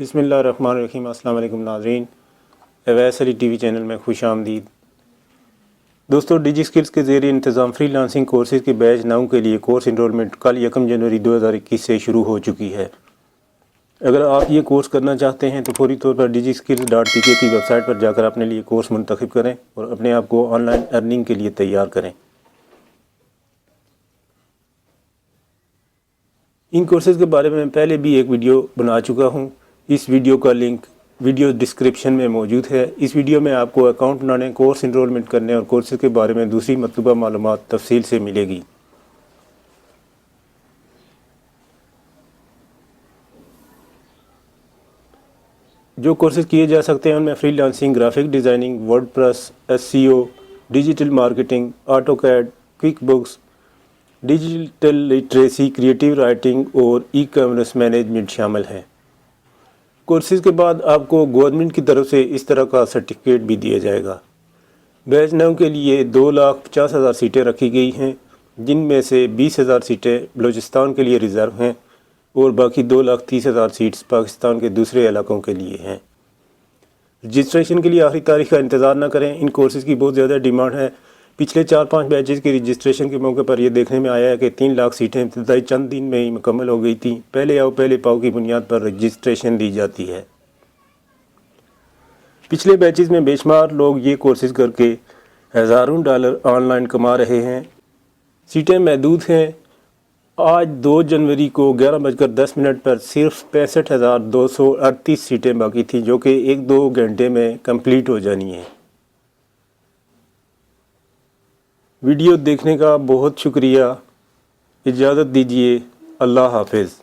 بسم اللہ الرحمن الرحیم۔ السلام علیکم ناظرین، اویس علی ٹی وی چینل میں خوش آمدید۔ دوستو، ڈیجی سکلز کے زیر انتظام فری لانسنگ کورسز کے بیچ 9 کے لیے کورس انرولمنٹ کل 1 جنوری 2021 سے شروع ہو چکی ہے۔ اگر آپ یہ کورس کرنا چاہتے ہیں تو فوری طور پر digiskills.pk کی ویب سائٹ پر جا کر اپنے لیے کورس منتخب کریں اور اپنے آپ کو آن لائن ارننگ کے لیے تیار کریں۔ ان کورسز کے بارے میں پہلے بھی ایک ویڈیو بنا چکا ہوں۔ اس ویڈیو کا لنک ویڈیو ڈسکرپشن میں موجود ہے۔ اس ویڈیو میں آپ کو اکاؤنٹ بنانے، کورس انرولمنٹ کرنے اور کورسز کے بارے میں دوسری مطلوبہ معلومات تفصیل سے ملے گی۔ جو کورسز کیے جا سکتے ہیں ان میں freelancing, graphic designing, WordPress, SEO، digital marketing, AutoCAD, QuickBooks, digital literacy, creative writing اور ای کامرس مینجمنٹ شامل ہیں۔ کورسز کے بعد آپ کو گورنمنٹ کی طرف سے اس طرح کا سرٹیفکیٹ بھی دیا جائے گا۔ بیچ 9 کے لیے 2,50,000 سیٹیں رکھی گئی ہیں، جن میں سے 20,000 سیٹیں بلوچستان کے لیے ریزرو ہیں اور باقی 2,30,000 سیٹس پاکستان کے دوسرے علاقوں کے لیے ہیں۔ رجسٹریشن کے لیے آخری تاریخ کا انتظار نہ کریں، ان کورسز کی بہت زیادہ ڈیمانڈ ہے۔ پچھلے 4-5 بیچز کی رجسٹریشن کے موقع پر یہ دیکھنے میں آیا ہے کہ 3 لاکھ سیٹیں ابتدائی چند دن میں ہی مکمل ہو گئی تھیں۔ پہلے آؤ پہلے پاؤ کی بنیاد پر رجسٹریشن دی جاتی ہے۔ پچھلے بیچز میں بے شمار لوگ یہ کورسز کر کے ہزاروں ڈالر آن لائن کما رہے ہیں۔ سیٹیں محدود ہیں۔ آج 2 جنوری کو 11:10 پر صرف 65,238 سیٹیں باقی تھیں، جو کہ 1-2 گھنٹے میں کمپلیٹ ہو جانی ہیں۔ ویڈیو دیکھنے کا بہت شکریہ۔ اجازت دیجیے۔ اللہ حافظ۔